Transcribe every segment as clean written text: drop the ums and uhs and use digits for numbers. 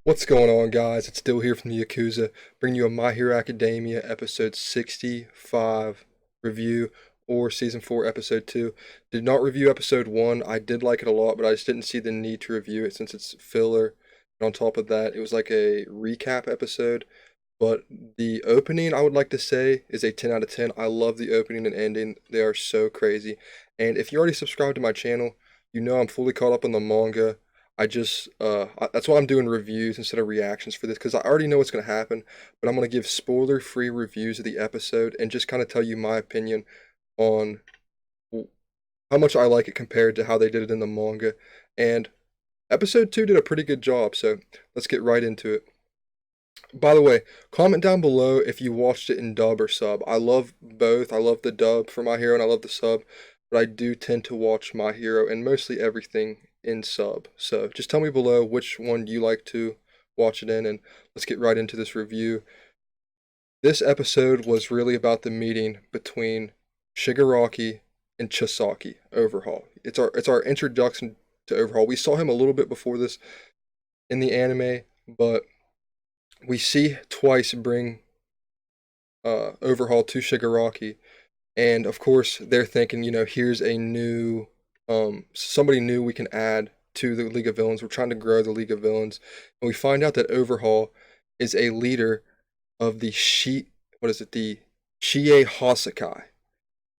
What's going on, guys? It's Dill here from the Yakuza, bringing you a My Hero Academia episode 65 review, or season 4 episode 2. Did not review episode 1. I did like it a lot, but I just didn't see the need to review it since it's filler. And on top of that, it was like a recap episode. But the opening, I would like to say, is a 10 out of 10. I love the opening and ending. They are so crazy. And if you already subscribed to my channel, you know I'm fully caught up on the manga. That's why I'm doing reviews instead of reactions for this, because I already know what's going to happen, but I'm going to give spoiler-free reviews of the episode and just kind of tell you my opinion on how much I like it compared to how they did it in the manga. And episode 2 did a pretty good job, so let's get right into it. By the way, comment down below if you watched it in dub or sub. I love both. I love the dub for My Hero and I love the sub, but I do tend to watch My Hero and mostly everything in sub. So just tell me below which one you like to watch it in, and let's get right into this review. This episode was really about the meeting between Shigaraki and Chisaki, Overhaul. It's our introduction to Overhaul. We saw him a little bit before this in the anime, but we see twice bring Overhaul to Shigaraki, and of course they're thinking, here's a new, somebody new we can add to the League of Villains. We're trying to grow the League of Villains, and we find out that Overhaul is a leader of the the Shie Hasakai,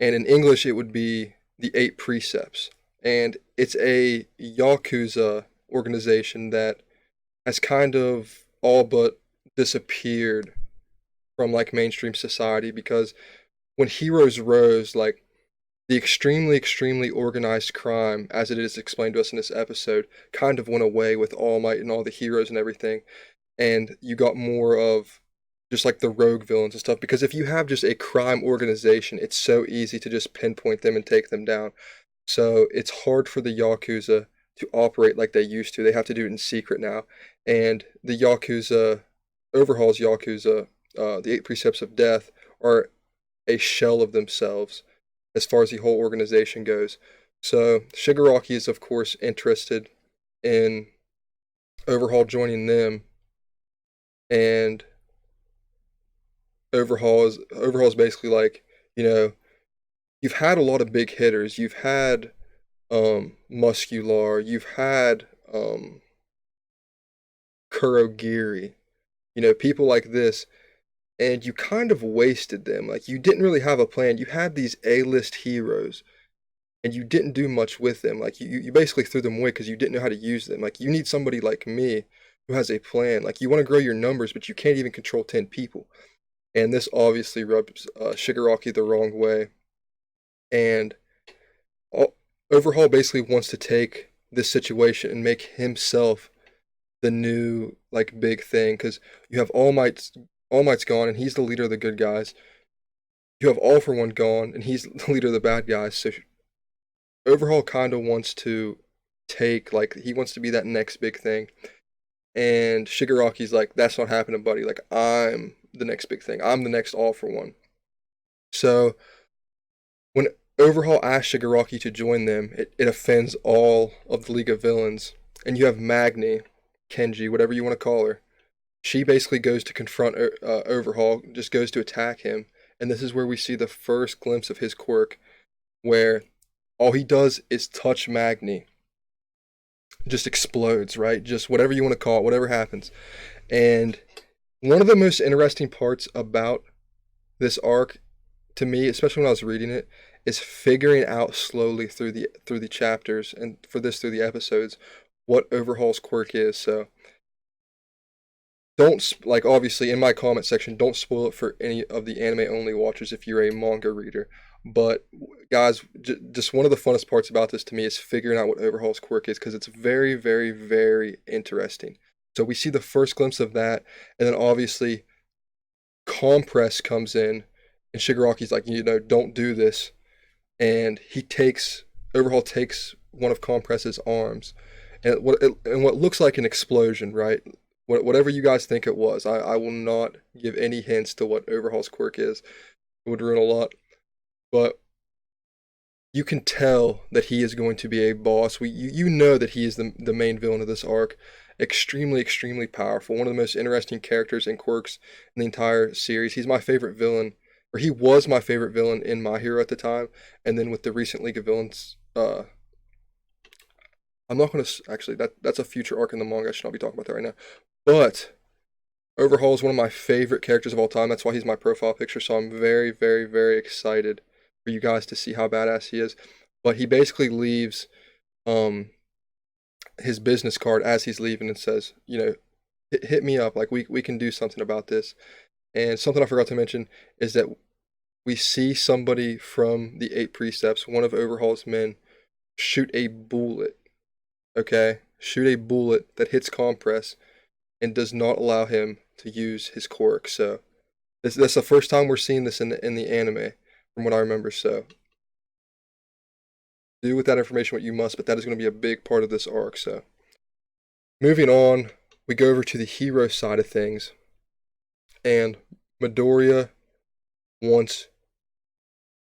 and in English it would be the Eight Precepts, and it's a Yakuza organization that has kind of all but disappeared from like mainstream society, because when heroes rose, like the extremely organized crime as it is explained to us in this episode kind of went away with All Might and all the heroes and everything, and you got more of just like the rogue villains and stuff, because if you have just a crime organization, it's so easy to just pinpoint them and take them down. So it's hard for the Yakuza to operate like they used to. They have to do it in secret now. And the Yakuza, Overhaul's Yakuza, the Eight Precepts of Death, are a shell of themselves as far as the whole organization goes. So Shigaraki is, of course, interested in Overhaul joining them, and Overhaul's basically like, you know, you've had a lot of big hitters. You've had Muscular, you've had Kurogiri, people like this, and you kind of wasted them. Like, you didn't really have a plan. You had these A-list heroes, and you didn't do much with them. Like, you basically threw them away because you didn't know how to use them. Like, you need somebody like me who has a plan. Like, you want to grow your numbers, but you can't even control 10 people. And this obviously rubs Shigaraki the wrong way. And Overhaul basically wants to take this situation and make himself the new like big thing, because you have All Might's gone and he's the leader of the good guys. You have All for One gone and he's the leader of the bad guys. So Overhaul kind of wants to he wants to be that next big thing. And Shigaraki's like, that's not happening, buddy. Like, I'm the next big thing. I'm the next All for One. So when Overhaul asks Shigaraki to join them, it offends all of the League of Villains. And you have Magni, Kenji, whatever you want to call her. She basically goes to confront Overhaul, just goes to attack him. And this is where we see the first glimpse of his quirk, where all he does is touch Magni. Just explodes, right? Just whatever you want to call it, whatever happens. And one of the most interesting parts about this arc, to me, especially when I was reading it, is figuring out slowly through the chapters, and for this through the episodes, what Overhaul's quirk is. So don't, like, obviously in my comment section, don't spoil it for any of the anime only watchers if you're a manga reader. But guys, just one of the funnest parts about this to me is figuring out what Overhaul's quirk is, because it's very interesting. So we see the first glimpse of that, and then obviously Compress comes in, and Shigaraki's like, don't do this, and Overhaul takes one of Compress's arms, and what looks like an explosion, right? Whatever you guys think it was, I will not give any hints to what Overhaul's quirk is. It would ruin a lot. But you can tell that he is going to be a boss. You know that he is the main villain of this arc, extremely, extremely powerful. One of the most interesting characters and quirks in the entire series. He's my favorite villain, or he was my favorite villain in My Hero at the time. And then with the recent League of Villains, I'm not going to actually that's a future arc in the manga. I should not be talking about that right now. But Overhaul is one of my favorite characters of all time. That's why he's my profile picture. So I'm very, very, very excited for you guys to see how badass he is. But he basically leaves his business card as he's leaving and says, hit me up. Like we can do something about this. And something I forgot to mention is that we see somebody from the Eight Precepts, one of Overhaul's men, shoot a bullet. Okay, shoot a bullet that hits Compress and does not allow him to use his quirk. So that's the first time we're seeing this in the anime, from what I remember. So do with that information what you must, but that is going to be a big part of this arc. So moving on, we go over to the hero side of things, and Midoriya wants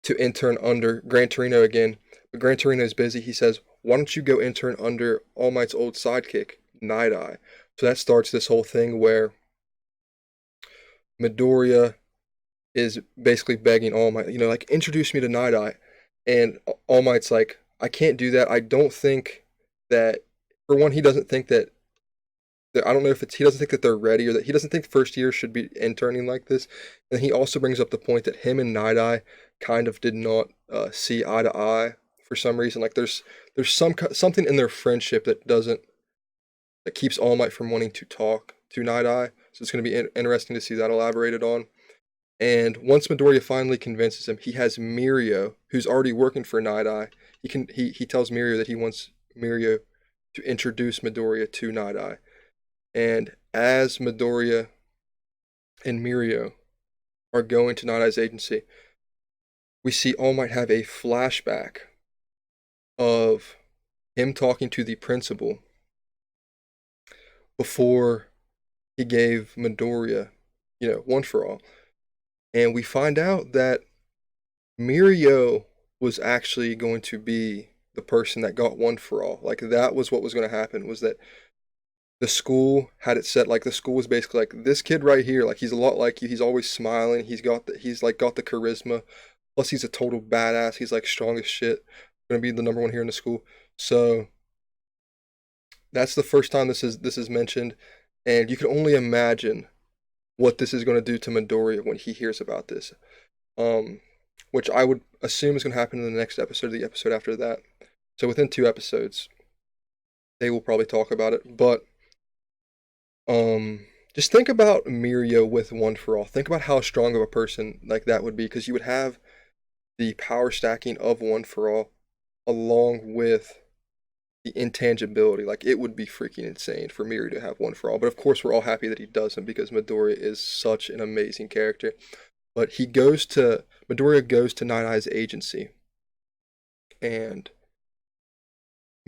to intern under Gran Torino again, but Gran Torino is busy. He says, "Why don't you go intern under All Might's old sidekick, Night Eye?" So that starts this whole thing where Midoriya is basically begging All Might, like, introduce me to Night Eye. And All Might's like, I can't do that. I don't think that, for one, he doesn't think that, I don't know if he doesn't think that they're ready, or that he doesn't think first year should be interning like this. And he also brings up the point that him and Night Eye kind of did not see eye to eye for some reason. Like there's something in their friendship that keeps All Might from wanting to talk to Night Eye. So it's going to be interesting to see that elaborated on. And once Midoriya finally convinces him, he has Mirio, who's already working for Night Eye. He tells Mirio that he wants Mirio to introduce Midoriya to Night Eye. And as Midoriya and Mirio are going to Night Eye's agency, we see All Might have a flashback of him talking to the principal before he gave Midoriya, One for All. And we find out that Mirio was actually going to be the person that got One for All. Like, that was what was going to happen, was that the school had it set, like, the school was basically like, this kid right here, like, he's a lot like you, he's always smiling, he's got the charisma, plus he's a total badass, he's like strong as shit, gonna be the number one here in the school. So that's the first time this is mentioned, and you can only imagine what this is going to do to Midoriya when he hears about this, which I would assume is going to happen in the next episode, or the episode after that. So within 2 episodes, they will probably talk about it. But just think about Mirio with One for All. Think about how strong of a person like that would be, because you would have the power stacking of One for All along with the intangibility. Like, it would be freaking insane for Mirio to have One for All. But of course, we're all happy that he doesn't, because Midoriya is such an amazing character. But Midoriya goes to Night Eye's agency, and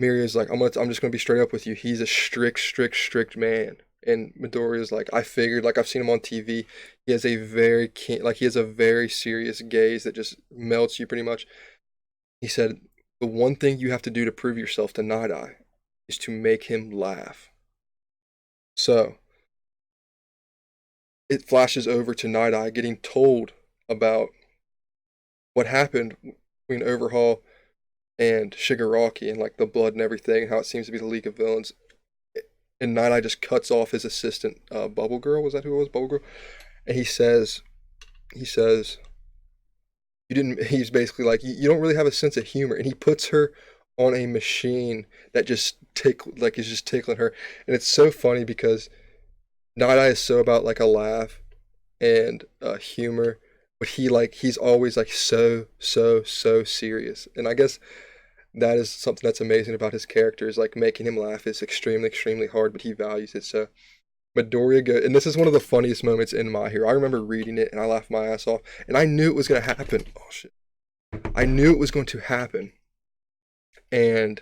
Mirio's like, I'm just gonna be straight up with you. He's a strict man. And Midoriya's like, I figured, like, I've seen him on TV. He has a very serious gaze that just melts you pretty much. He said, the one thing you have to do to prove yourself to Night Eye is to make him laugh. So it flashes over to Night Eye getting told about what happened between Overhaul and Shigaraki, and like the blood and everything, and how it seems to be the League of Villains. And Night Eye just cuts off his assistant, Bubble Girl. Was that who it was? Bubble Girl? And he says, he's basically like, you don't really have a sense of humor. And he puts her on a machine that just is just tickling her. And it's so funny because Night Eye is so about like a laugh and humor, but he's always like so serious. And I guess that is something that's amazing about his character, is like making him laugh is extremely hard, but he values it. So Midoriya and this is one of the funniest moments in My Hero. I remember reading it and I laughed my ass off, and I knew it was going to happen. Oh shit. I knew it was going to happen, and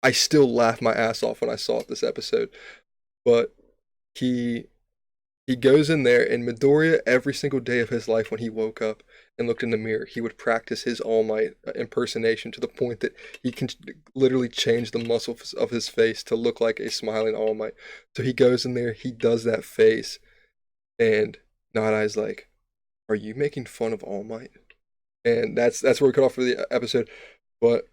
I still laughed my ass off when I saw it this episode. But he He goes in there, and Midoriya, every single day of his life when he woke up and looked in the mirror, he would practice his All Might impersonation to the point that he can literally change the muscles of his face to look like a smiling All Might. So he goes in there, he does that face, and Night Eye's like, "Are you making fun of All Might?" And that's where we cut off for the episode. But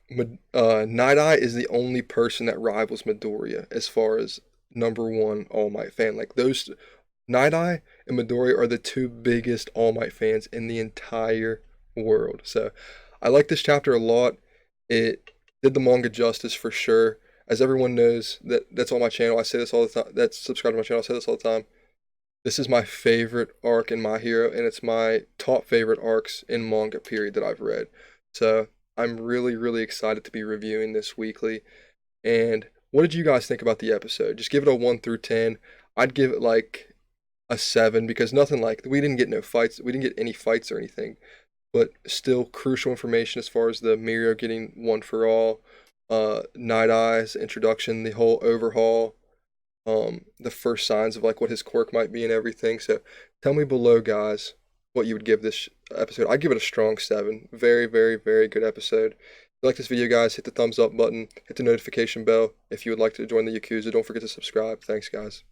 Night Eye is the only person that rivals Midoriya as far as number one All Might fan. Like those, Night Eye and Midoriya are the two biggest All Might fans in the entire world. So I like this chapter a lot. It did the manga justice for sure. As everyone knows, that's on my channel. I say this all the time. That's subscribed to my channel. I say this all the time. This is my favorite arc in My Hero, and it's my top favorite arcs in manga period that I've read. So I'm really, really excited to be reviewing this weekly. And what did you guys think about the episode? Just give it a 1 through 10. I'd give it like a 7 because nothing like we didn't get no fights. We didn't get any fights or anything, but still crucial information as far as the Mirio getting one for all, Night Eye's introduction, the whole overhaul, the first signs of like what his quirk might be and everything. So tell me below, guys, what you would give this episode. I'd give it a strong 7. Very, very, very good episode. If you like this video, guys, hit the thumbs up button, hit the notification bell. If you would like to join the Yakuza, don't forget to subscribe. Thanks, guys.